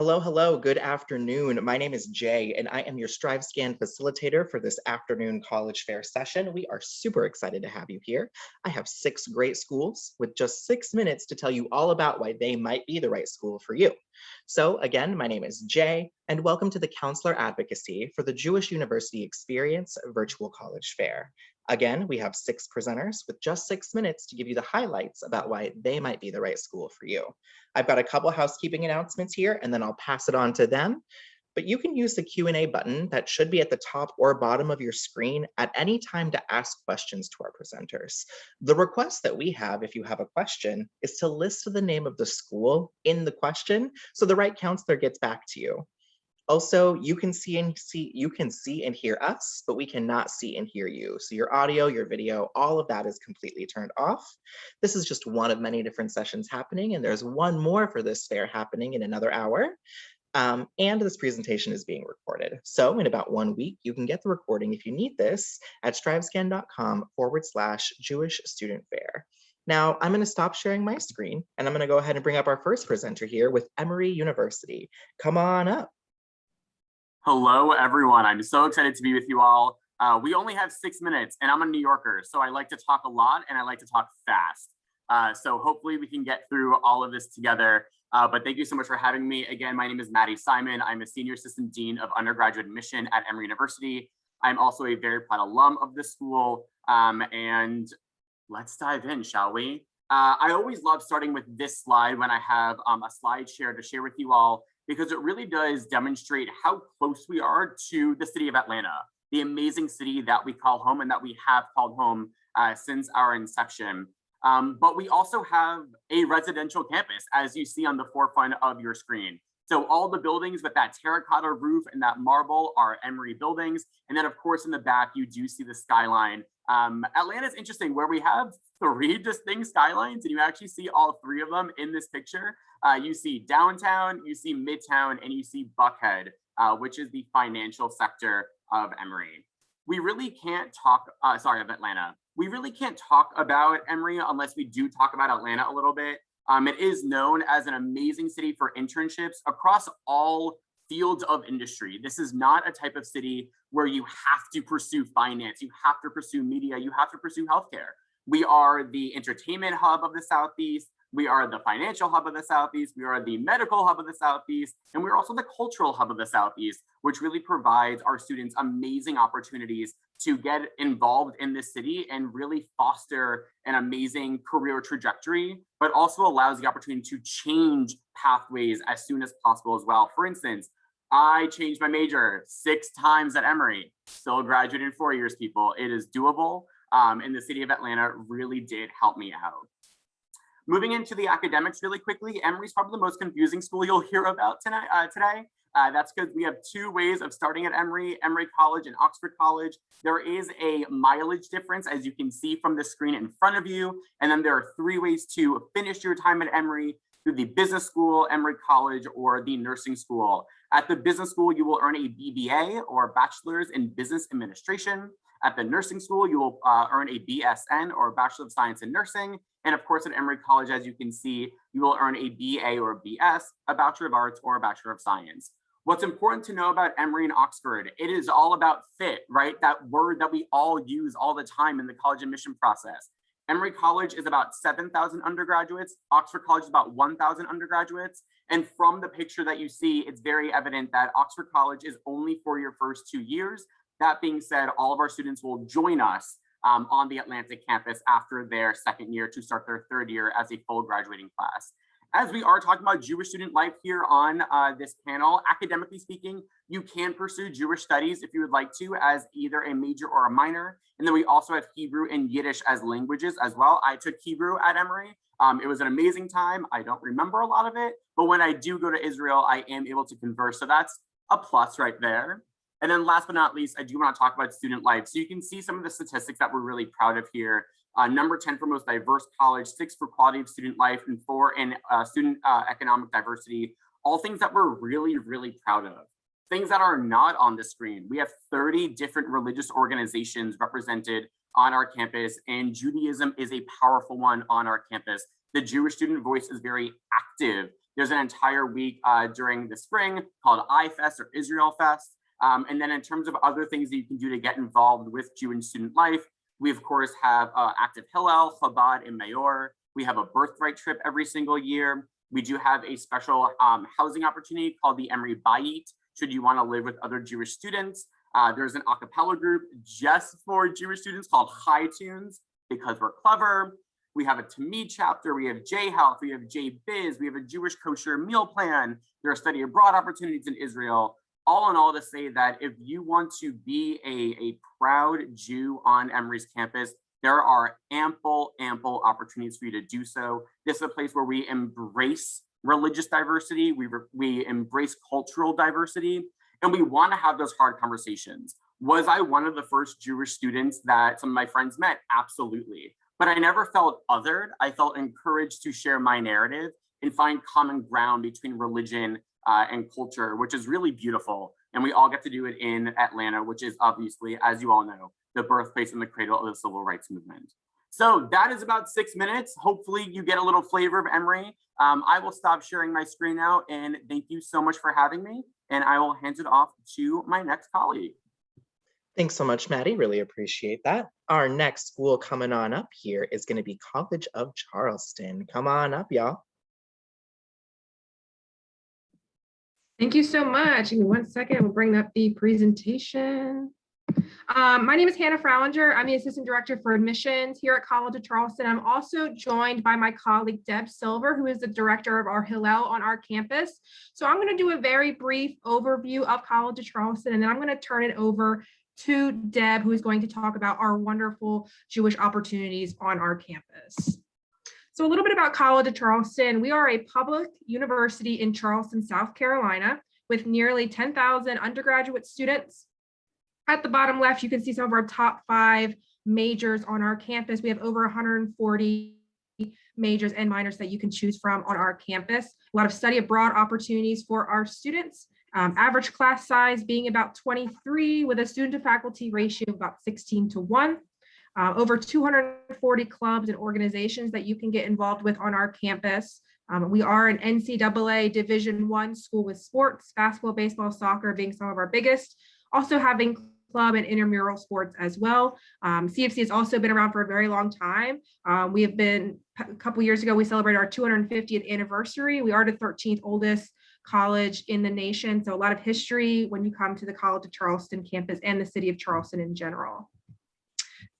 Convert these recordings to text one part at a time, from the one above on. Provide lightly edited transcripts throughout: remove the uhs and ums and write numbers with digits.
Hello, hello, good afternoon. My name is Jay, and I am your StriveScan facilitator for this afternoon college fair session. We are super excited to have you here. I have 6 great schools with just 6 minutes to tell you all about why they might be the right school for you. So again, my name is Jay, and welcome to the Counselor Advocacy for the Jewish University Experience Virtual College Fair. Again, we have 6 presenters with just 6 minutes to give you the highlights about why they might be the right school for you. I've got a couple housekeeping announcements here, and then I'll pass it on to them. But you can use the Q&A button that should be at the top or bottom of your screen at any time to ask questions to our presenters. The request that we have, if you have a question, is to list the name of the school in the question so the right counselor gets back to you. Also, you can see and hear us, but we cannot see and hear you. So your audio, your video, all of that is completely turned off. This is just one of many different sessions happening, and there's one more for this fair happening in another hour. And this presentation is being recorded. So in about 1 week, you can get the recording if you need this at strivescan.com/Jewish Student Fair. Now, I'm going to stop sharing my screen, and I'm going to go ahead and bring up our first presenter here with Emory University. Come on up. Hello, everyone. I'm so excited to be with you all. We only have 6 minutes, and I'm a New Yorker, so I like to talk a lot, and I like to talk fast. So hopefully we can get through all of this together. But thank you so much for having me. Again, my name is Maddie Simon. I'm a Senior Assistant Dean of Undergraduate Admission at Emory University. I'm also a very proud alum of this school. And let's dive in, shall we? I always love starting with this slide when I have a slide share to share with you all, because it really does demonstrate how close we are to the city of Atlanta, the amazing city that we call home and that we have called home since our inception. But we also have a residential campus, as you see on the forefront of your screen. So all the buildings with that terracotta roof and that marble are Emory buildings. And then of course, in the back, you do see the skyline. Atlanta is interesting, where we have 3 distinct skylines, and you actually see all 3 of them in this picture. You see downtown, you see midtown, and you see Buckhead, which is the financial sector of Emory. We really can't talk, of Atlanta. We really can't talk about Emory unless we do talk about Atlanta a little bit. It is known as an amazing city for internships across all fields of industry. This is not a type of city where you have to pursue finance, you have to pursue media, you have to pursue healthcare. We are the entertainment hub of the Southeast. We are the financial hub of the Southeast. We are the medical hub of the Southeast. And we're also the cultural hub of the Southeast, which really provides our students amazing opportunities to get involved in this city and really foster an amazing career trajectory, but also allows the opportunity to change pathways as soon as possible as well. For instance, I changed my major 6 times at Emory, still graduated in 4 years, people. It is doable. And the city of Atlanta really did help me out. Moving into the academics really quickly, Emory's probably the most confusing school you'll hear about today. That's because we have 2 ways of starting at Emory College and Oxford College. There is a mileage difference, as you can see from the screen in front of you. And then there are 3 ways to finish your time at Emory: through the business school, Emory College, or the nursing school. At the business school, you will earn a BBA, or Bachelor's in Business Administration. At the nursing school, you will earn a BSN, or Bachelor of Science in Nursing. And of course, at Emory College, as you can see, you will earn a BA or BS, a Bachelor of Arts, or a Bachelor of Science. What's important to know about Emory and Oxford, it is all about fit, right? That word that we all use all the time in the college admission process. Emory College is about 7,000 undergraduates. Oxford College is about 1,000 undergraduates. And from the picture that you see, it's very evident that Oxford College is only for your first 2 years. That being said, all of our students will join us on the Atlantic campus after their 2nd year to start their 3rd year as a full graduating class. As we are talking about Jewish student life here on this panel, academically speaking, you can pursue Jewish studies if you would like to, as either a major or a minor. And then we also have Hebrew and Yiddish as languages as well. I took Hebrew at Emory. It was an amazing time. I don't remember a lot of it, but when I do go to Israel, I am able to converse. So that's a plus right there. And then last but not least, I do want to talk about student life. So you can see some of the statistics that we're really proud of here. Number 10 for most diverse college, 6 for quality of student life, and 4 in student economic diversity. All things that we're really, really proud of. Things that are not on the screen. We have 30 different religious organizations represented on our campus, and Judaism is a powerful one on our campus. The Jewish student voice is very active There's an entire week during the spring called iFest or Israel Fest. And then in terms of other things that you can do to get involved with Jewish student life, we of course have active Hillel, Chabad, and Mayor. We have a birthright trip every single year. We do have a special housing opportunity called the Emory Bayit, should you want to live with other Jewish students. There's an a cappella group just for Jewish students called High Tunes, because we're clever. We have a Tamid chapter, we have J Health, we have J Biz, we have a Jewish kosher meal plan. There are study abroad opportunities in Israel. All in all, to say that if you want to be a proud Jew on Emory's campus, there are ample opportunities for you to do so. This is a place where we embrace religious diversity, we embrace cultural diversity, and we want to have those hard conversations. Was I one of the first Jewish students that some of my friends met? Absolutely. But I never felt othered. I felt encouraged to share my narrative and find common ground between religion and culture, which is really beautiful. And we all get to do it in Atlanta, which is obviously, as you all know, the birthplace and the cradle of the civil rights movement. So that is about 6 minutes. Hopefully you get a little flavor of Emory. I will stop sharing my screen now, and thank you so much for having me. And I will hand it off to my next colleague. Thanks so much, Maddie. Really appreciate that. Our next school coming on up here is going to be College of Charleston. Come on up, y'all. Thank you so much. Give me 1 second. We'll bring up the presentation. My name is Hannah Fraulinger. I'm the Assistant Director for Admissions here at College of Charleston. I'm also joined by my colleague, Deb Silver, who is the Director of our Hillel on our campus. So I'm going to do a very brief overview of College of Charleston, and then I'm going to turn it over to Deb, who is going to talk about our wonderful Jewish opportunities on our campus. So a little bit about College of Charleston. We are a public university in Charleston, South Carolina, with nearly 10,000 undergraduate students. At the bottom left, you can see some of our top 5 majors on our campus. We have over 140 majors and minors that you can choose from on our campus. A lot of study abroad opportunities for our students. Average class size being about 23, with a student to faculty ratio of about 16:1. Over 240 clubs and organizations that you can get involved with on our campus. We are an NCAA Division I school with sports, basketball, baseball, soccer being some of our biggest. Also having club and intramural sports as well. CFC has also been around for a very long time. We have been, a couple years ago, we celebrated our 250th anniversary. We are the 13th oldest college in the nation. So a lot of history when you come to the College of Charleston campus and the city of Charleston in general.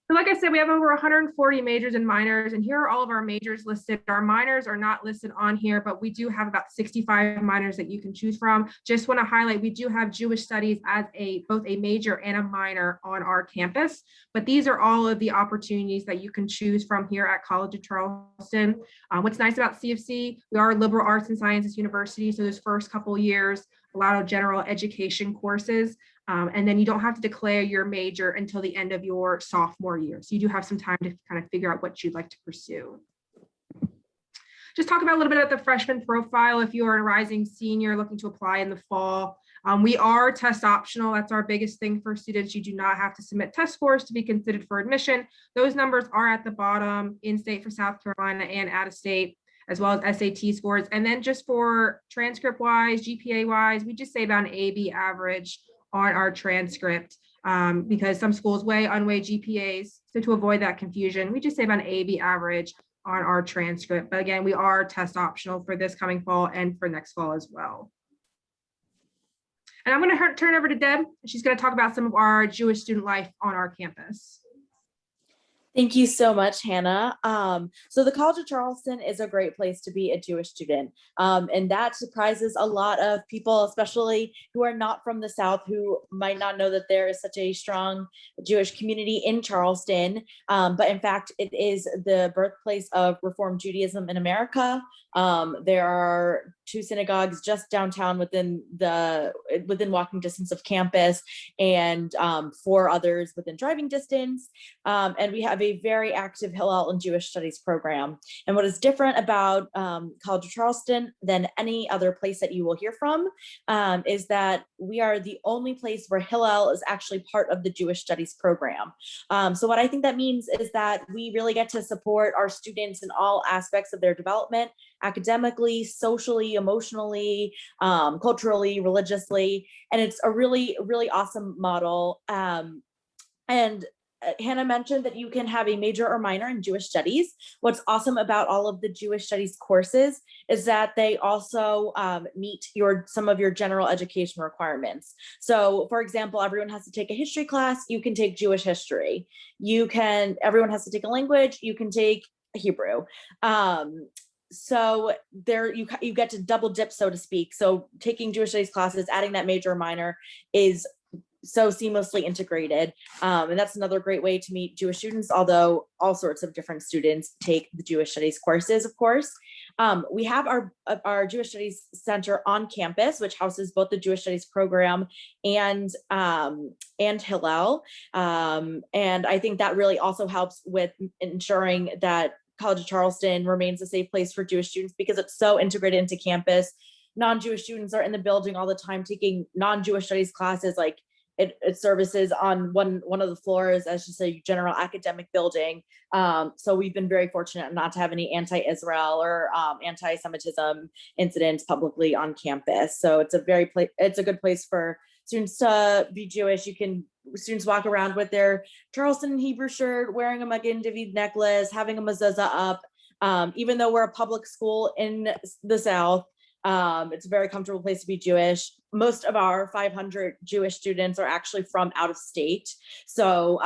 So like I said, we have over 140 majors and minors, and here are all of our majors listed. Our minors are not listed on here, but we do have about 65 minors that you can choose from. Just want to highlight, we do have Jewish studies as both a major and a minor on our campus, but these are all of the opportunities that you can choose from here at College of Charleston. What's nice about CFC, we are a liberal arts and sciences university, so those first couple years, a lot of general education courses. And then you don't have to declare your major until the end of your sophomore year. So you do have some time to kind of figure out what you'd like to pursue. Just talk about a little bit about the freshman profile. If you are a rising senior looking to apply in the fall, we are test optional. That's our biggest thing for students. You do not have to submit test scores to be considered for admission. Those numbers are at the bottom, in-state for South Carolina and out-of-state, as well as SAT scores. And then just for transcript-wise, GPA-wise, we just say about an AB average on our transcript because some schools weigh unweighed GPAs. So to avoid that confusion, we just say about an AB average on our transcript. But again, we are test optional for this coming fall and for next fall as well. And I'm going to turn over to Deb. She's going to talk about some of our Jewish student life on our campus. Thank you so much, Hannah. So the College of Charleston is a great place to be a Jewish student. And that surprises a lot of people, especially who are not from the South, who might not know that there is such a strong Jewish community in Charleston. But in fact, it is the birthplace of Reform Judaism in America. There are 2 synagogues just downtown within walking distance of campus, and 4 others within driving distance. And we have a very active Hillel and Jewish Studies program. And what is different about College of Charleston than any other place that you will hear from is that we are the only place where Hillel is actually part of the Jewish Studies program. So what I think that means is that we really get to support our students in all aspects of their development, academically, socially, emotionally, culturally, religiously. And it's a really, really awesome model. And Hannah mentioned that you can have a major or minor in Jewish studies. What's awesome about all of the Jewish studies courses is that they also meet some of your general education requirements. So for example, everyone has to take a history class, you can take Jewish history. Everyone has to take a language, you can take Hebrew. So there you get to double dip, so to speak. So taking Jewish studies classes, adding that major or minor is so seamlessly integrated. And that's another great way to meet Jewish students, although all sorts of different students take the Jewish studies courses, of course. We have our Jewish Studies Center on campus, which houses both the Jewish Studies program and Hillel. And I think that really also helps with ensuring that College of Charleston remains a safe place for Jewish students because it's so integrated into campus. Non-Jewish students are in the building all the time taking non-Jewish studies classes. Like it services on one of the floors as just a general academic building. So we've been very fortunate not to have any anti-Israel or anti-Semitism incidents publicly on campus. So it's a good place for students to be Jewish. Students walk around with their Charleston Hebrew shirt, wearing a Magen David necklace, having a mezuzah up. Even though we're a public school in the South, it's a very comfortable place to be Jewish. Most of our 500 Jewish students are actually from out of state. So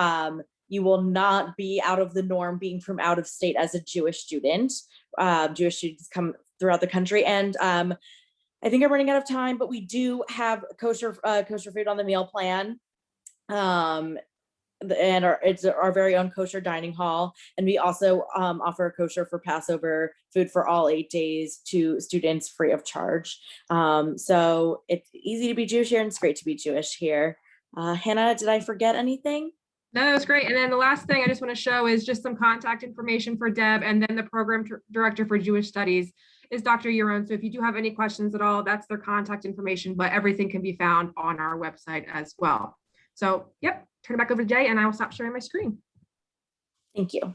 you will not be out of the norm being from out of state as a Jewish student. Jewish students come throughout the country. And I think I'm running out of time, but we do have kosher food on the meal plan. And it's our very own kosher dining hall. And we also offer kosher for Passover food for all 8 days to students free of charge. So it's easy to be Jewish here and it's great to be Jewish here. Hannah, did I forget anything? No, that's great. And then the last thing I just want to show is just some contact information for Deb, and then the program director for Jewish Studies is Dr. Yaron. So if you do have any questions at all, that's their contact information, but everything can be found on our website as well. So, yep, turn it back over to Jay and I will stop sharing my screen. Thank you.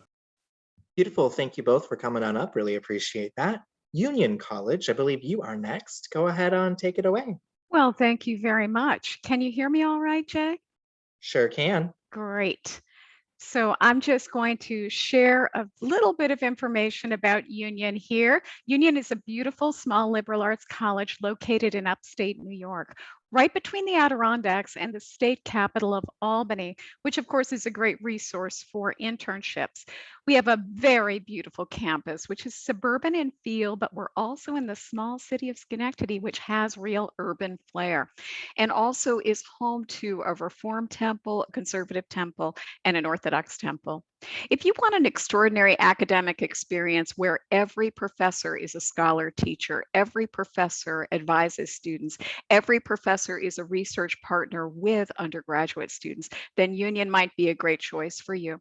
Beautiful. Thank you both for coming on up. Really appreciate that. Union College, I believe you are next. Go ahead and take it away. Well, thank you very much. Can you hear me all right, Jay? Sure can. Great. So I'm just going to share a little bit of information about Union here. Union is a beautiful small liberal arts college located in upstate New York, right between the Adirondacks and the state capital of Albany, which of course is a great resource for internships. We have a very beautiful campus, which is suburban in feel, but we're also in the small city of Schenectady, which has real urban flair, and also is home to a Reformed temple, a conservative temple, and an Orthodox temple. If you want an extraordinary academic experience where every professor is a scholar teacher, every professor advises students, every professor is a research partner with undergraduate students, then Union might be a great choice for you.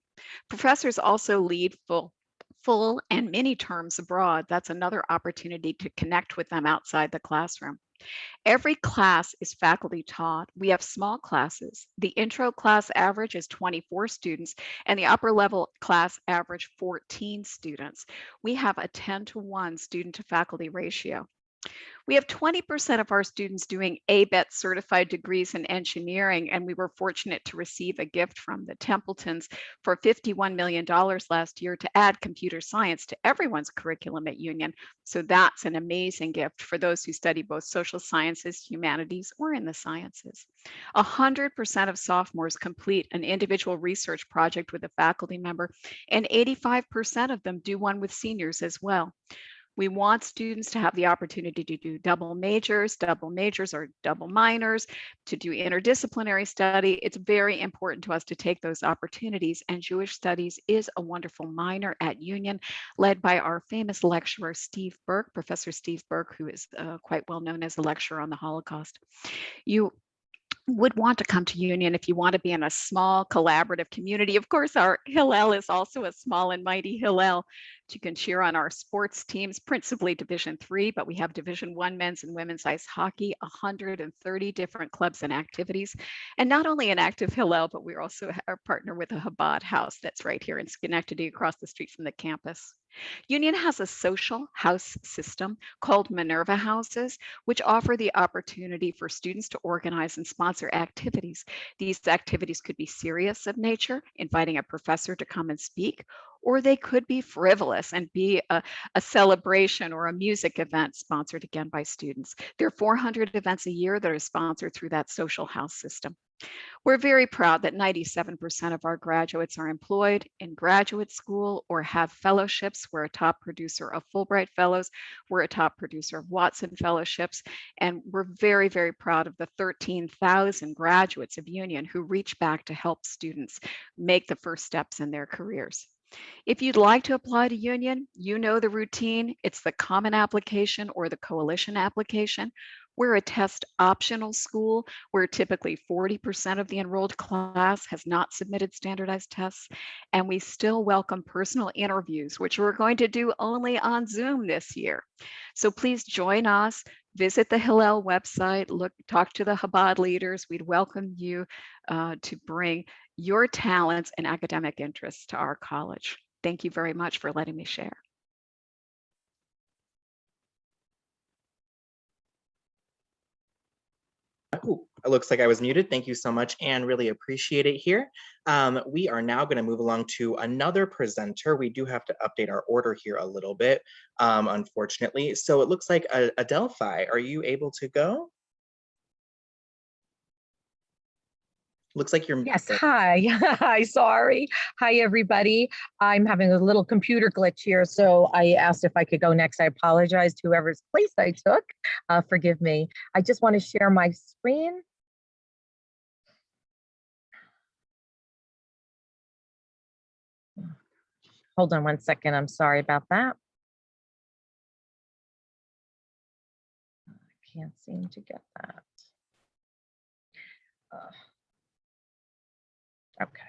Professors also lead full and mini terms abroad. That's another opportunity to connect with them outside the classroom. Every class is faculty taught. We have small classes. The intro class average is 24 students and the upper level class average 14 students. We have a 10-to-1 student to faculty ratio. We have 20% of our students doing ABET certified degrees in engineering, and we were fortunate to receive a gift from the Templetons for $51 million last year to add computer science to everyone's curriculum at Union. So that's an amazing gift for those who study both social sciences, humanities, or in the sciences. 100% of sophomores complete an individual research project with a faculty member, and 85% of them do one with seniors as well. We want students to have the opportunity to do double majors or double minors, to do interdisciplinary study. It's very important to us to take those opportunities, and Jewish Studies is a wonderful minor at Union, led by our famous lecturer, Steve Burke, Professor Steve Burke, who is quite well known as a lecturer on the Holocaust. You would want to come to Union if you want to be in a small collaborative community. Of course, our Hillel is also a small and mighty Hillel. You can cheer on our sports teams, principally Division III, but we have Division I men's and women's ice hockey, 130 different clubs and activities. And not only an active Hillel, but we're also a partner with a Chabad house that's right here in Schenectady across the street from the campus. Union has a social house system called Minerva Houses, which offer the opportunity for students to organize and sponsor activities. These activities could be serious of nature, inviting a professor to come and speak, or they could be frivolous and be a celebration or a music event sponsored again by students. There are 400 events a year that are sponsored through that social house system. We're very proud that 97% of our graduates are employed in graduate school or have fellowships. We're a top producer of Fulbright Fellows. We're a top producer of Watson Fellowships. And we're very, very proud of the 13,000 graduates of Union who reach back to help students make the first steps in their careers. If you'd like to apply to Union, you know the routine. It's the common application or the coalition application. We're a test optional school where typically 40% of the enrolled class has not submitted standardized tests, and we still welcome personal interviews, which we're going to do only on Zoom this year. So please join us, visit the Hillel website, talk to the Chabad leaders. We'd welcome you to bring your talents and academic interests to our college. Thank you very much for letting me share. Ooh, it looks like I was muted. Thank you so much, Anne. Really appreciate it here. We are now going to move along to another presenter. We do have to update our order here a little bit, unfortunately. So it looks like Adelphi, are you able to go? Looks like you're Yes, hi. Hi, sorry. Hi, everybody. I'm having a little computer glitch here, so I asked if I could go next. I apologize to whoever's place I took. Forgive me. I just want to share my screen. Hold on one second. I'm sorry about that. I can't seem to get that. Okay.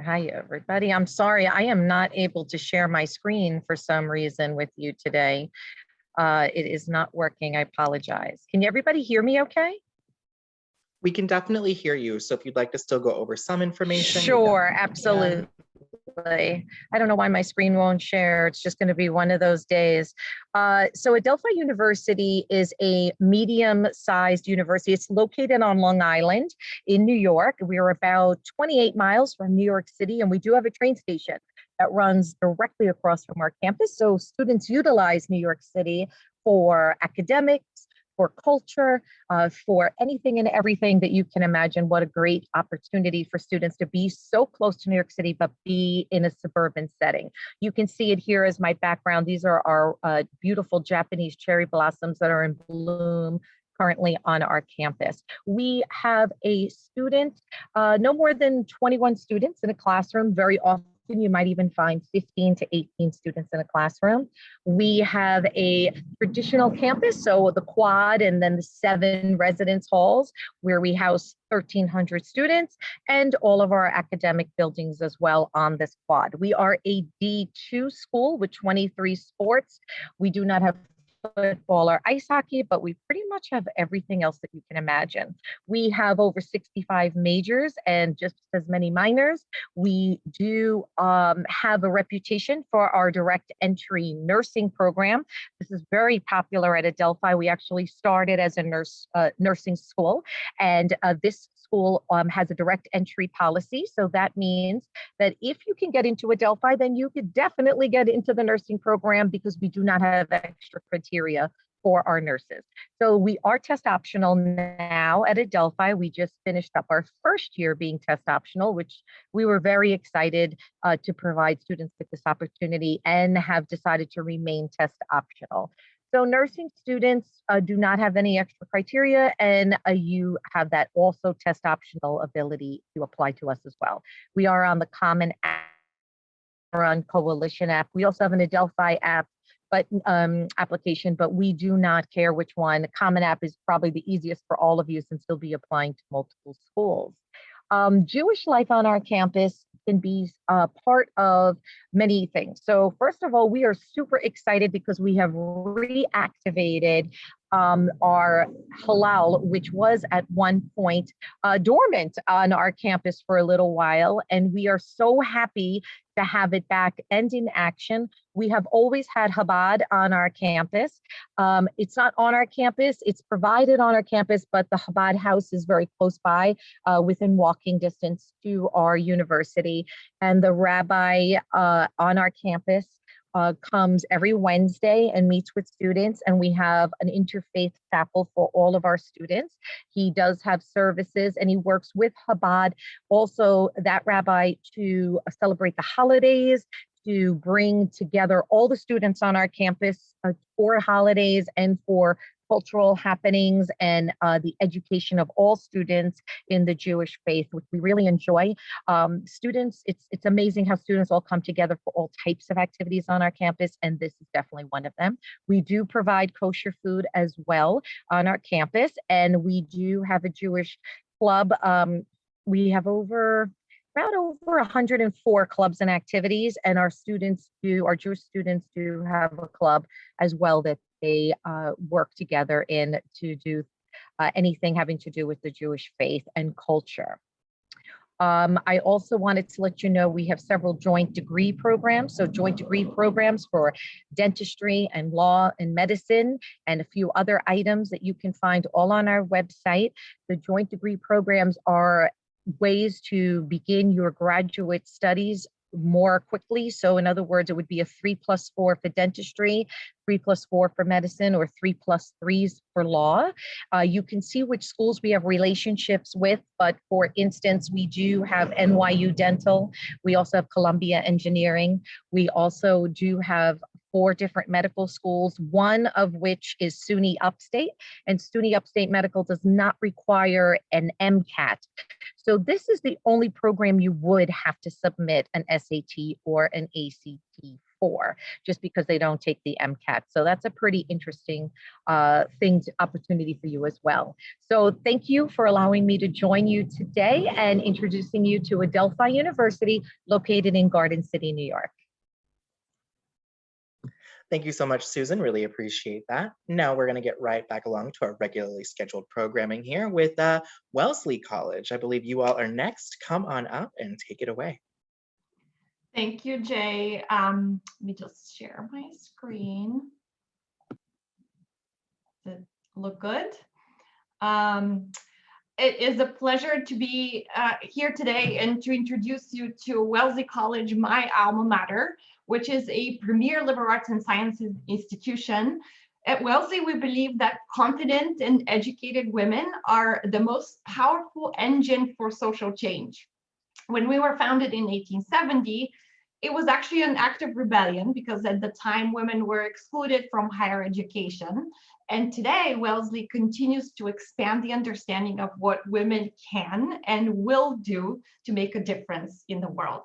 Hi, everybody. I'm sorry, I am not able to share my screen for some reason with you today. It is not working. I apologize. Can everybody hear me okay? We can definitely hear you. So if you'd like to still go over some information. Sure, absolutely. I don't know why my screen won't share. It's just going to be one of those days. So Adelphi University is a medium-sized university. It's located on Long Island in New York. We are about 28 miles from New York City, and we do have a train station that runs directly across from our campus. So students utilize New York City for academics, for culture, for anything and everything that you can imagine. What a great opportunity for students to be so close to New York City, but be in a suburban setting. You can see it here as my background. These are our beautiful Japanese cherry blossoms that are in bloom currently on our campus. We have a student, no more than 21 students in a classroom. Very often you might even find 15 to 18 students in a classroom. We have a traditional campus, so the quad and then the 7 residence halls where we house 1,300 students, and all of our academic buildings as well on this quad. We are a D2 school with 23 sports. We do not have football or ice hockey, but we pretty much have everything else that you can imagine. We have over 65 majors and just as many minors. We do have a reputation for our direct entry nursing program. This is very popular at Adelphi. We actually started as a nursing school, and this school has a direct entry policy. So that means that if you can get into Adelphi, then you could definitely get into the nursing program because we do not have extra criteria for our nurses. So we are test optional now at Adelphi. We just finished up our first year being test optional, which we were very excited to provide students with this opportunity and have decided to remain test optional. So nursing students do not have any extra criteria, and you have that also test optional ability to apply to us as well. We are on the Common App, or on Coalition app. We also have an Adelphi app, but application, but we do not care which one. Common App is probably the easiest for all of you since you'll be applying to multiple schools. Jewish life on our campus can be part of many things. So first of all, we are super excited because we have reactivated our halal, which was at one point dormant on our campus for a little while. And we are so happy to have it back and in action. We have always had Chabad on our campus. It's not on our campus, it's provided on our campus, but the Chabad house is very close by, within walking distance to our university. And the rabbi on our campus comes every Wednesday and meets with students, and we have an interfaith chapel for all of our students. He does have services and he works with Chabad, also that rabbi, to celebrate the holidays, to bring together all the students on our campus for holidays and for cultural happenings and the education of all students in the Jewish faith, which we really enjoy. Students, it's amazing how students all come together for all types of activities on our campus, and this is definitely one of them. We do provide kosher food as well on our campus, and we do have a Jewish club. We have around over 104 clubs and activities, and our Jewish students do have a club as well that they work together in to do anything having to do with the Jewish faith and culture. I also wanted to let you know we have several joint degree programs. So joint degree programs for dentistry and law and medicine and a few other items that you can find all on our website. The joint degree programs are ways to begin your graduate studies more quickly. So in other words, it would be a 3+4 for dentistry, 3+4 for medicine, or 3+3s for law. You can see which schools we have relationships with, but for instance, we do have NYU Dental. We also have Columbia Engineering. We also do have 4 different medical schools, one of which is SUNY Upstate, and SUNY Upstate Medical does not require an MCAT. So this is the only program you would have to submit an SAT or an ACT for, just because they don't take the MCAT. So that's a pretty interesting opportunity for you as well. So thank you for allowing me to join you today and introducing you to Adelphi University, located in Garden City, New York. Thank you so much, Susan. Really appreciate that. Now we're going to get right back along to our regularly scheduled programming here with Wellesley College. I believe you all are next. Come on up and take it away. Thank you, Jay. Let me just share my screen. Does it look good? It is a pleasure to be here today and to introduce you to Wellesley College, my alma mater, which is a premier liberal arts and sciences institution. At Wellesley, we believe that confident and educated women are the most powerful engine for social change. When we were founded in 1870, it was actually an act of rebellion because at the time women were excluded from higher education. And today, Wellesley continues to expand the understanding of what women can and will do to make a difference in the world.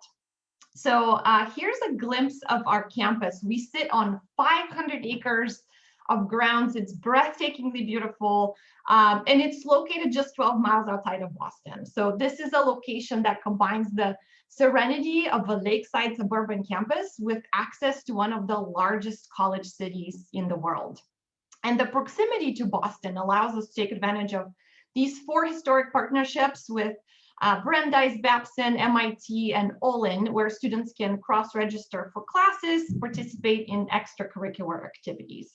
So here's a glimpse of our campus. We sit on 500 acres of grounds. It's breathtakingly beautiful, and it's located just 12 miles outside of Boston. So this is a location that combines the serenity of a lakeside suburban campus with access to one of the largest college cities in the world. And the proximity to Boston allows us to take advantage of these 4 historic partnerships with Brandeis, Babson, MIT, and Olin, where students can cross-register for classes, participate in extracurricular activities.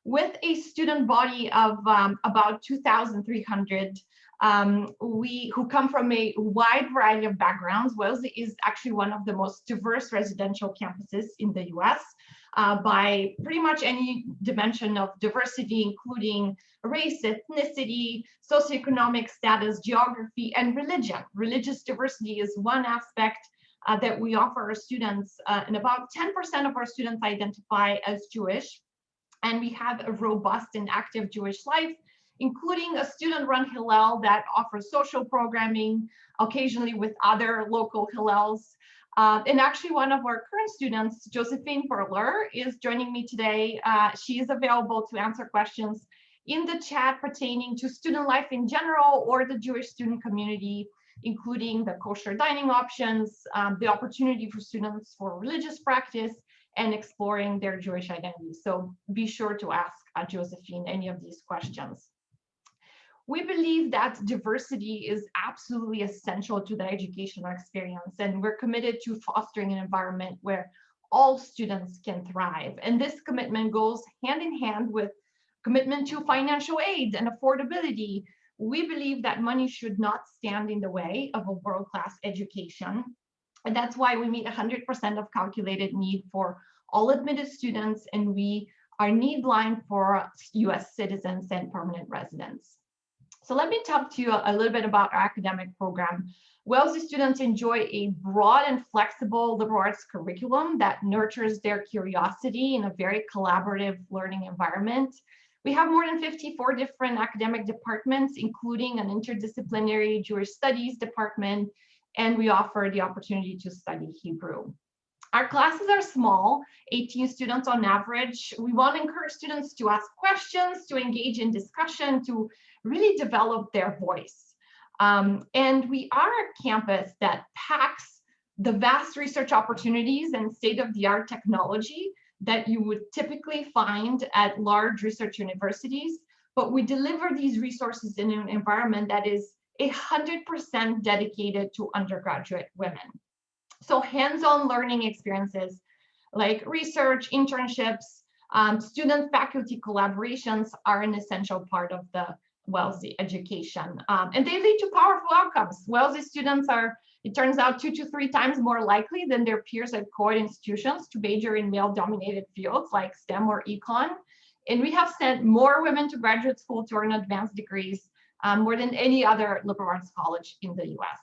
With a student body of about 2,300 who come from a wide variety of backgrounds, Wellesley is actually one of the most diverse residential campuses in the US by pretty much any dimension of diversity, including race, ethnicity, socioeconomic status, geography, and religion. Religious diversity is one aspect that we offer our students, and about 10% of our students identify as Jewish. And we have a robust and active Jewish life, including a student-run Hillel that offers social programming, occasionally with other local Hillels. And actually one of our current students, Josephine Perler, is joining me today. She is available to answer questions in the chat pertaining to student life in general or the Jewish student community including the kosher dining options, the opportunity for students for religious practice, and exploring their Jewish identity. So be sure to ask Josephine any of these questions. We believe that diversity is absolutely essential to the educational experience, and we're committed to fostering an environment where all students can thrive. And this commitment goes hand in hand with commitment to financial aid and affordability. We believe that money should not stand in the way of a world-class education. And that's why we meet 100% of calculated need for all admitted students, and we are need line for US citizens and permanent residents. So let me talk to you a little bit about our academic program. Wellesley students enjoy a broad and flexible liberal arts curriculum that nurtures their curiosity in a very collaborative learning environment. We have more than 54 different academic departments, including an interdisciplinary Jewish studies department, and we offer the opportunity to study Hebrew. Our classes are small, 18 students on average. We want to encourage students to ask questions, to engage in discussion, to really develop their voice. And we are a campus that packs the vast research opportunities and state-of-the-art technology that you would typically find at large research universities, but we deliver these resources in an environment that is 100% dedicated to undergraduate women. So hands-on learning experiences like research, internships, student-faculty collaborations are an essential part of the Wellesley education. And they lead to powerful outcomes. Wellesley students are, it turns out, 2 to 3 times more likely than their peers at co-ed institutions to major in male-dominated fields like STEM or econ. And we have sent more women to graduate school to earn advanced degrees, more than any other liberal arts college in the US.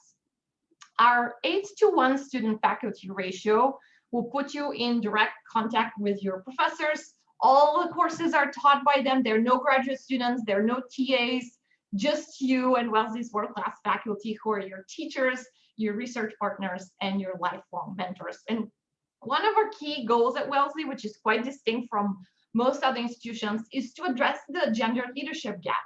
Our 8-to-1 student-faculty ratio will put you in direct contact with your professors. All the courses are taught by them. There are no graduate students, there are no TAs, just you and Wellesley's world-class faculty who are your teachers, your research partners, and your lifelong mentors. And one of our key goals at Wellesley, which is quite distinct from most other institutions, is to address the gender leadership gap.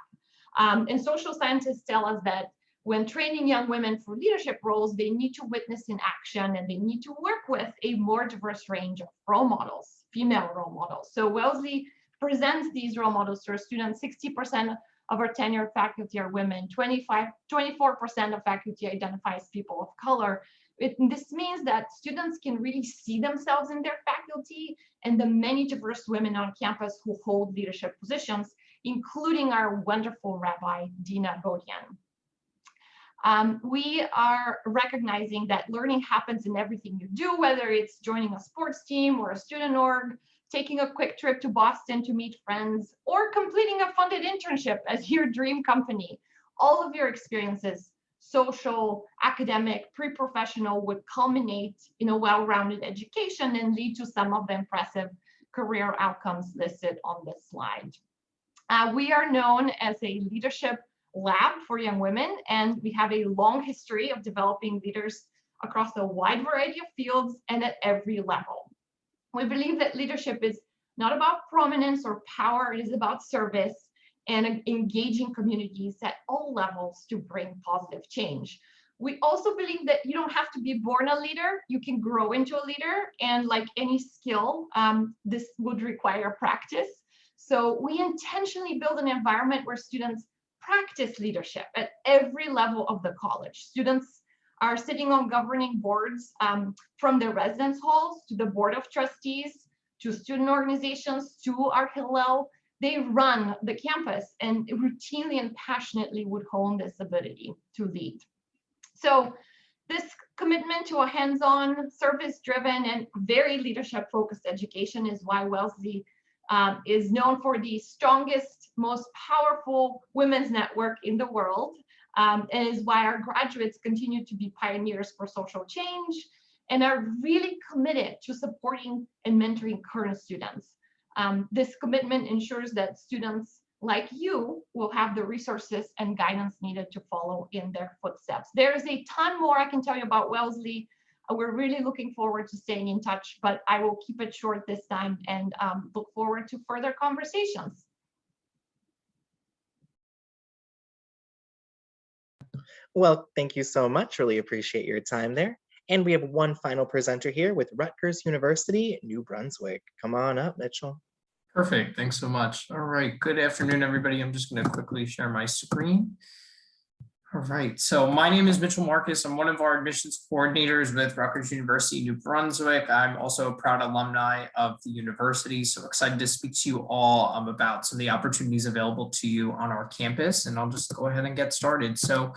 And social scientists tell us that when training young women for leadership roles, they need to witness in action and they need to work with a more diverse range of role models, female role models. So Wellesley presents these role models to our students. 60% of our tenured faculty are women, 24% of faculty identify as people of color. This means that students can really see themselves in their faculty and the many diverse women on campus who hold leadership positions, including our wonderful Rabbi, Dina Bodian. We are recognizing that learning happens in everything you do, whether it's joining a sports team or a student org, taking a quick trip to Boston to meet friends, or completing a funded internship as your dream company. All of your experiences, social, academic, pre-professional, would culminate in a well-rounded education and lead to some of the impressive career outcomes listed on this slide. We are known as a leadership lab for young women, and we have a long history of developing leaders across a wide variety of fields and at every level. We believe that leadership is not about prominence or power, it is about service and engaging communities at all levels to bring positive change. We also believe that you don't have to be born a leader, you can grow into a leader, and like any skill, this would require practice. So we intentionally build an environment where students practice leadership at every level of the college. Students are sitting on governing boards, from their residence halls to the board of trustees, to student organizations, to our Hillel. They run the campus and routinely and passionately would hone this ability to lead. So this commitment to a hands-on, service-driven, and very leadership-focused education is why Wellesley is known for the strongest, most powerful women's network in the world, and is why our graduates continue to be pioneers for social change and are really committed to supporting and mentoring current students. This commitment ensures that students like you will have the resources and guidance needed to follow in their footsteps. There's a ton more I can tell you about Wellesley. We're really looking forward to staying in touch, but I will keep it short this time and look forward to further conversations. Well, thank you so much. Really appreciate your time there. And we have one final presenter here with Rutgers University, New Brunswick. Come on up, Mitchell. Perfect. Thanks so much. All right. Good afternoon, everybody. I'm just going to quickly share my screen. All right, so my name is Mitchell Marcus. I'm one of our admissions coordinators with Rutgers University, New Brunswick. I'm also a proud alumni of the university, so excited to speak to you all about some of the opportunities available to you on our campus, and I'll just go ahead and get started. So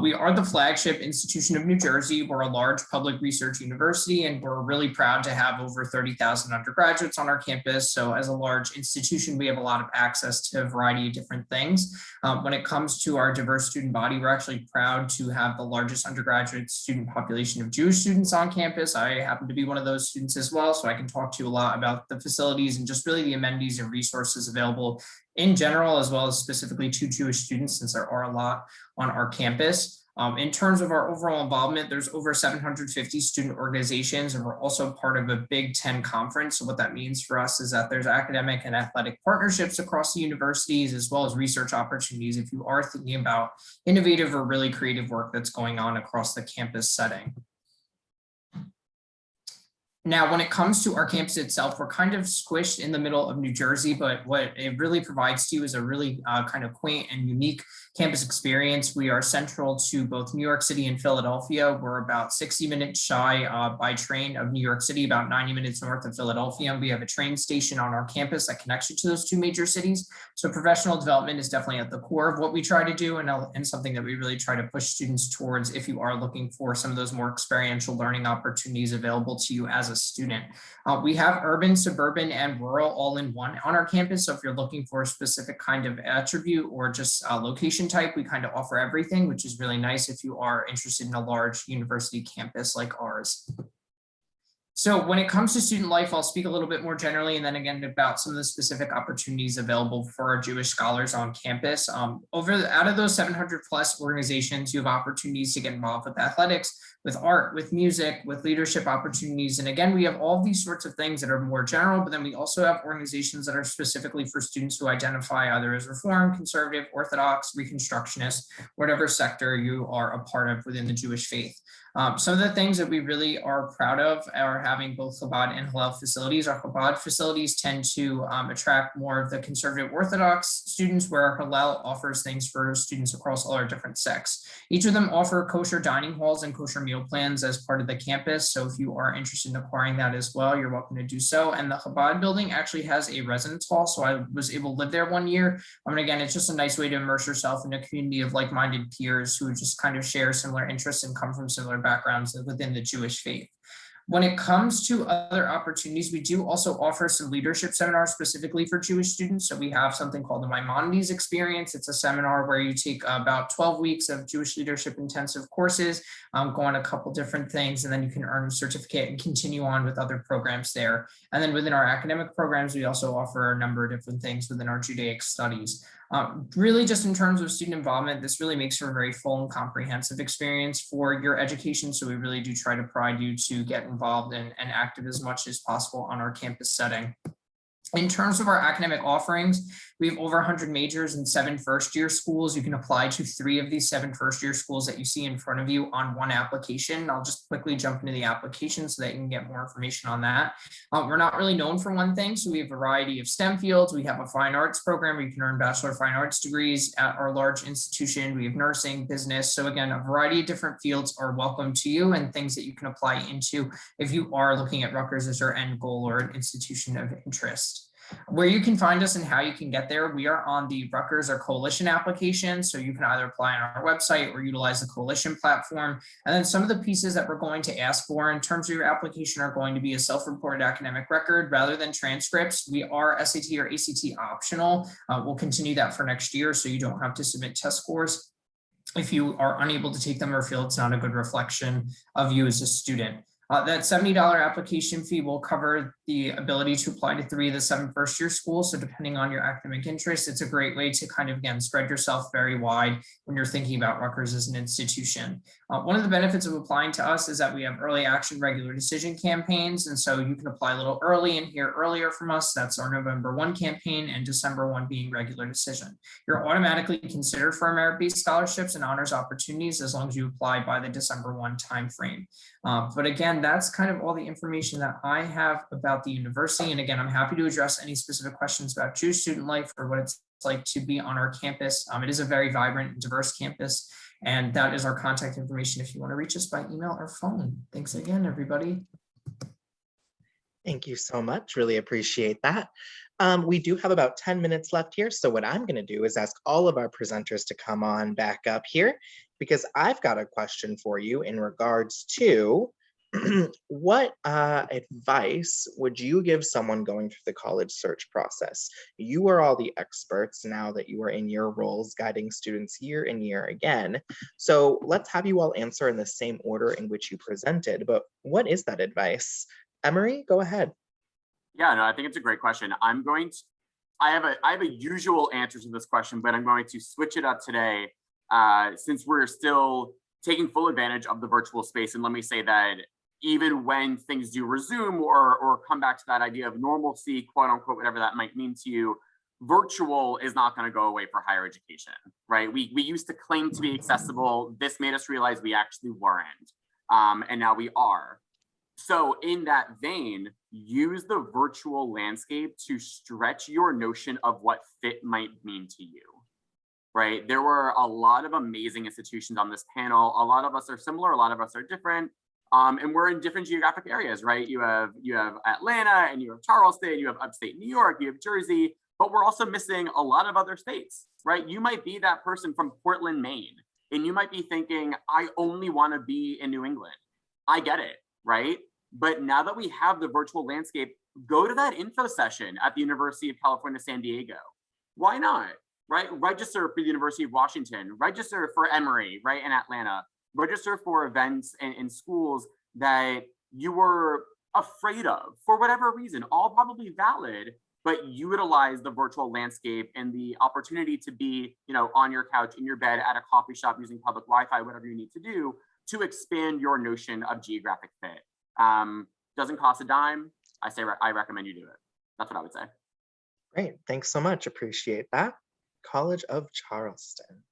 we are the flagship institution of New Jersey. We're a large public research university, and we're really proud to have over 30,000 undergraduates on our campus. So as a large institution, we have a lot of access to a variety of different things. When it comes to our diverse student body, we're actually proud to have the largest undergraduate student population of Jewish students on campus. I happen to be one of those students as well, so I can talk to you a lot about the facilities and just really the amenities and resources available in general, as well as specifically to Jewish students, since there are a lot on our campus. In terms of our overall involvement, there's over 750 student organizations, and we're also part of a Big Ten conference. So what that means for us is that there's academic and athletic partnerships across the universities, as well as research opportunities if you are thinking about innovative or really creative work that's going on across the campus setting. Now, when it comes to our campus itself, we're kind of squished in the middle of New Jersey, but what it really provides to you is a really kind of quaint and unique campus experience. We are central to both New York City and Philadelphia. We're about 60 minutes shy by train of New York City, about 90 minutes north of Philadelphia. And we have a train station on our campus that connects you to those two major cities. So professional development is definitely at the core of what we try to do, and something that we really try to push students towards if you are looking for some of those more experiential learning opportunities available to you as a student. We have urban, suburban, and rural all in one on our campus. So if you're looking for a specific kind of attribute or just location type, we kind of offer everything, which is really nice if you are interested in a large university campus like ours. So when it comes to student life, I'll speak a little bit more generally, and then again about some of the specific opportunities available for our Jewish scholars on campus. Out of those 700 plus organizations, you have opportunities to get involved with athletics, with art, with music, with leadership opportunities. And again, we have all these sorts of things that are more general, but then we also have organizations that are specifically for students who identify either as Reform, Conservative, Orthodox, Reconstructionist, whatever sector you are a part of within the Jewish faith. Some of the things that we really are proud of are having both Chabad and Hillel facilities. Our Chabad facilities tend to attract more of the conservative Orthodox students, where Hillel offers things for students across all our different sects. Each of them offer kosher dining halls and kosher meal plans as part of the campus. So if you are interested in acquiring that as well, you're welcome to do so. And the Chabad building actually has a residence hall. So I was able to live there one year. And again, it's just a nice way to immerse yourself in a community of like-minded peers who just kind of share similar interests and come from similar backgrounds within the Jewish faith. When it comes to other opportunities, we do also offer some leadership seminars specifically for Jewish students. So we have something called the Maimonides Experience. It's a seminar where you take about 12 weeks of Jewish leadership intensive courses, go on a couple different things, and then you can earn a certificate and continue on with other programs there. And then within our academic programs, we also offer a number of different things within our Judaic studies. Really just in terms of student involvement, this really makes for a very full and comprehensive experience for your education. So we really do try to pride you to get involved and active as much as possible on our campus setting. In terms of our academic offerings, we have over 100 majors and 7 first-year schools. You can apply to 3 of these 7 first-year schools that you see in front of you on one application. I'll just quickly jump into the application so that you can get more information on that. We're not really known for one thing, so we have a variety of STEM fields. We have a fine arts program where you can earn Bachelor of Fine Arts degrees at our large institution. We have nursing, business. So again, a variety of different fields are welcome to you and things that you can apply into if you are looking at Rutgers as your end goal or an institution of interest. Where you can find us and how you can get there, we are on the Rutgers or Coalition application. So you can either apply on our website or utilize the Coalition platform. And then some of the pieces that we're going to ask for in terms of your application are going to be a self-reported academic record rather than transcripts. We are SAT or ACT optional. We'll continue that for next year, so you don't have to submit test scores if you are unable to take them or feel it's not a good reflection of you as a student. That $70 application fee will cover the ability to apply to 3 of the 7 first-year schools. So depending on your academic interest, it's a great way to kind of, again, spread yourself very wide when you're thinking about Rutgers as an institution. One of the benefits of applying to us is that we have early action regular decision campaigns. And so you can apply a little early and hear earlier from us. That's our November 1 campaign and December 1 being regular decision. You're automatically considered for merit-based scholarships and honors opportunities as long as you apply by the December 1 timeframe. But again, that's kind of all the information that I have about the university. And again, I'm happy to address any specific questions about CAJUE student life or what it's like to be on our campus. It is a very vibrant and diverse campus. And that is our contact information if you want to reach us by email or phone. Thanks again, everybody. Thank you so much. Really appreciate that. We do have about 10 minutes left here. So what I'm going to do is ask all of our presenters to come on back up here, because I've got a question for you in regards to what advice would you give someone going through the college search process? You are all the experts now that you are in your roles guiding students year and year again. So let's have you all answer in the same order in which you presented. But what is that advice? Emory, go ahead. Yeah, no, I think it's a great question. I have a usual answer to this question, but I'm going to switch it up today since we're still taking full advantage of the virtual space. And let me say that even when things do resume or come back to that idea of normalcy, quote unquote, whatever that might mean to you, virtual is not going to go away for higher education, right? We used to claim to be accessible. This made us realize we actually weren't. And now we are. So in that vein, use the virtual landscape to stretch your notion of what fit might mean to you, right? There were a lot of amazing institutions on this panel. A lot of us are similar, a lot of us are different. And we're in different geographic areas, right? You have Atlanta and you have Charleston, you have upstate New York, you have Jersey, but we're also missing a lot of other states, right? You might be that person from Portland, Maine, and you might be thinking, I only want to be in New England. I get it, right? But now that we have the virtual landscape, go to that info session at the University of California, San Diego. Why not, right? Register for the University of Washington, register for Emory, right, in Atlanta. Register for events in schools that you were afraid of for whatever reason, all probably valid, but utilize the virtual landscape and the opportunity to be, on your couch, in your bed, at a coffee shop, using public Wi-Fi, whatever you need to do to expand your notion of geographic fit. Doesn't cost a dime. I recommend you do it. That's what I would say. Great, thanks so much. Appreciate that. College of Charleston.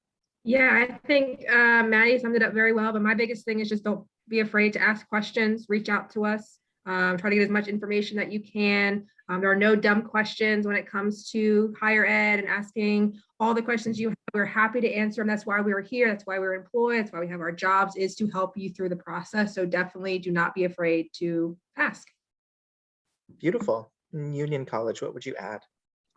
Yeah, I think Maddie summed it up very well, but my biggest thing is just don't be afraid to ask questions, reach out to us, try to get as much information that you can. There are no dumb questions when it comes to higher ed and asking all the questions you have. We're happy to answer them. That's why we're here. That's why we're employed. That's why we have our jobs, is to help you through the process. So definitely do not be afraid to ask. Beautiful. Union College, what would you add?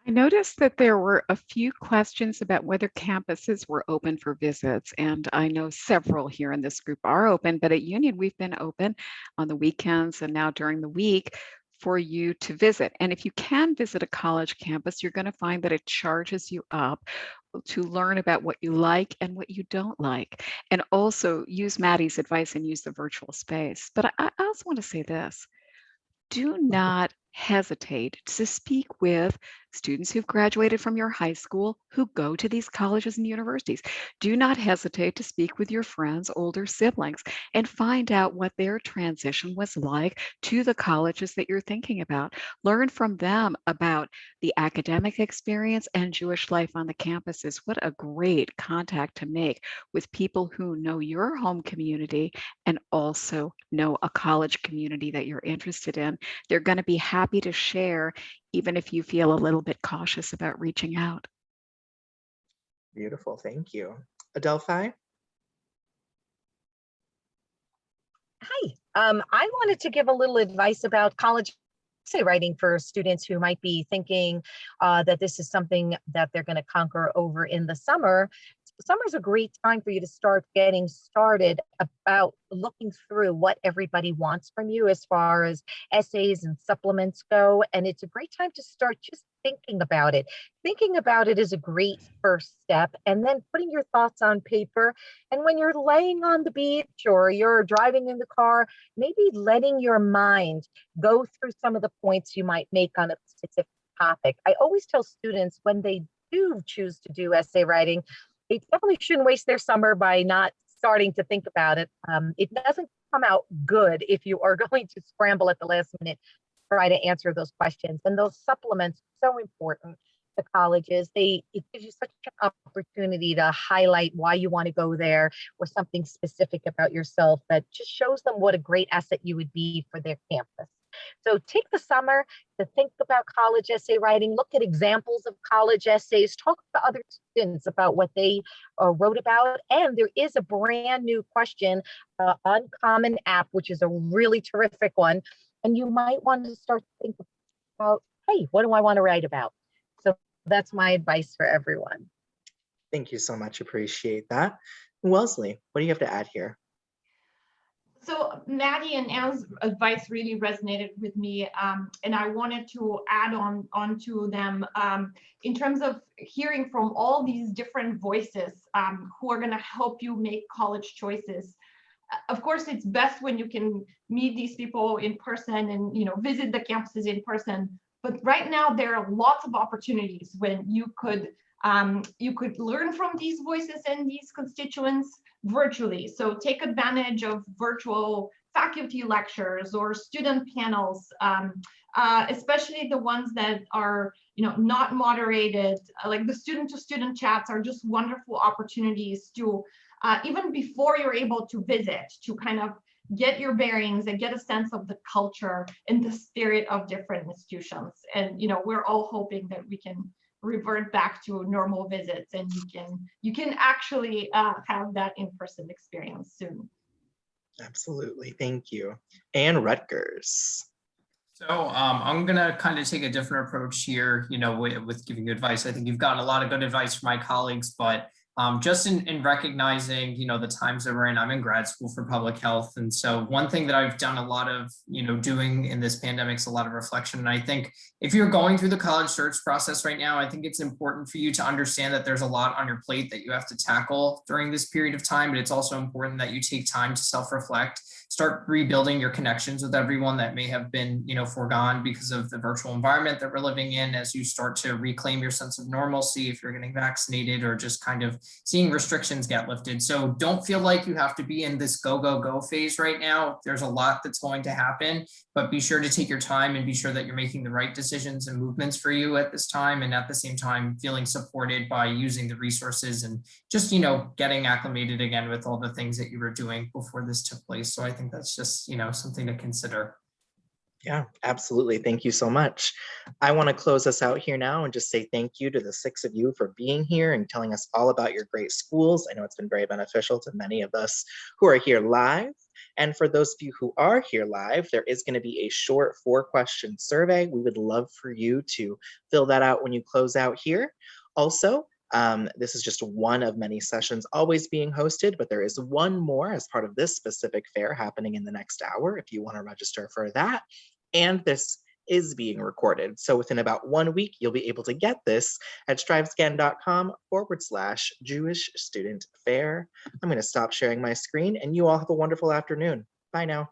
I noticed that there were a few questions about whether campuses were open for visits, and I know several here in this group are open, but at Union, we've been open on the weekends and now during the week for you to visit. And if you can visit a college campus, you're going to find that it charges you up to learn about what you like and what you don't like, and also use Maddie's advice and use the virtual space. But I also want to say this: do not hesitate to speak with students who've graduated from your high school who go to these colleges and universities. Do not hesitate to speak with your friends, older siblings, and find out what their transition was like to the colleges that you're thinking about. Learn from them about the academic experience and Jewish life on the campuses. What a great contact to make with people who know your home community and also know a college community that you're interested in. They're going to be happy to share, even if you feel a little bit cautious about reaching out. Beautiful, thank you. Adelphi? Hi, I wanted to give a little advice about college essay writing for students who might be thinking that this is something that they're going to conquer over in the summer. Summer's a great time for you to start getting started about looking through what everybody wants from you as far as essays and supplements go. And it's a great time to start just thinking about it. Thinking about it is a great first step, and then putting your thoughts on paper. And when you're laying on the beach or you're driving in the car, maybe letting your mind go through some of the points you might make on a specific topic. I always tell students when they do choose to do essay writing, they definitely shouldn't waste their summer by not starting to think about it. It doesn't come out good if you are going to scramble at the last minute, try to answer those questions. And those supplements are so important to colleges. It gives you such an opportunity to highlight why you want to go there or something specific about yourself that just shows them what a great asset you would be for their campus. So take the summer to think about college essay writing, look at examples of college essays, talk to other students about what they wrote about. And there is a brand new question, Uncommon app, which is a really terrific one. And you might want to start to think about, hey, what do I want to write about? So that's my advice for everyone. Thank you so much. Appreciate that. Wellesley, what do you have to add here? So Maddie and Anne's advice really resonated with me, and I wanted to add onto them in terms of hearing from all these different voices who are going to help you make college choices. Of course, it's best when you can meet these people in person and visit the campuses in person. But right now there are lots of opportunities when you could learn from these voices and these constituents virtually. So take advantage of virtual faculty lectures or student panels, especially the ones that are not moderated. Like the student-to-student chats are just wonderful opportunities to even before you're able to visit, to kind of get your bearings and get a sense of the culture and the spirit of different institutions. And we're all hoping that we can revert back to normal visits and you can actually have that in-person experience soon. Absolutely, thank you. And Rutgers. So I'm gonna kind of take a different approach here, with giving you advice. I think you've gotten a lot of good advice from my colleagues, but just in recognizing, the times that we're in. I'm in grad school for public health. And so one thing that I've done a lot of, doing in this pandemic is a lot of reflection. And I think if you're going through the college search process right now, I think it's important for you to understand that there's a lot on your plate that you have to tackle during this period of time. But it's also important that you take time to self-reflect, start rebuilding your connections with everyone that may have been, foregone because of the virtual environment that we're living in, as you start to reclaim your sense of normalcy, if you're getting vaccinated or just kind of seeing restrictions get lifted. So don't feel like you have to be in this go, go, go phase right now. There's a lot that's going to happen, but be sure to take your time and be sure that you're making the right decisions and movements for you at this time. And at the same time, feeling supported by using the resources and just, getting acclimated again with all the things that you were doing before this took place. So I think that's just, something to consider. Yeah, absolutely. Thank you so much. I want to close us out here now and just say thank you to the 6 of you for being here and telling us all about your great schools. I know it's been very beneficial to many of us who are here live. And for those of you who are here live, there is going to be a short 4-question survey. We would love for you to fill that out when you close out here. Also, this is just one of many sessions always being hosted, but there is one more as part of this specific fair happening in the next hour if you want to register for that. And this is being recorded. So within about 1 week, you'll be able to get this at strivescan.com/Jewish Student Fair. I'm going to stop sharing my screen and you all have a wonderful afternoon. Bye now.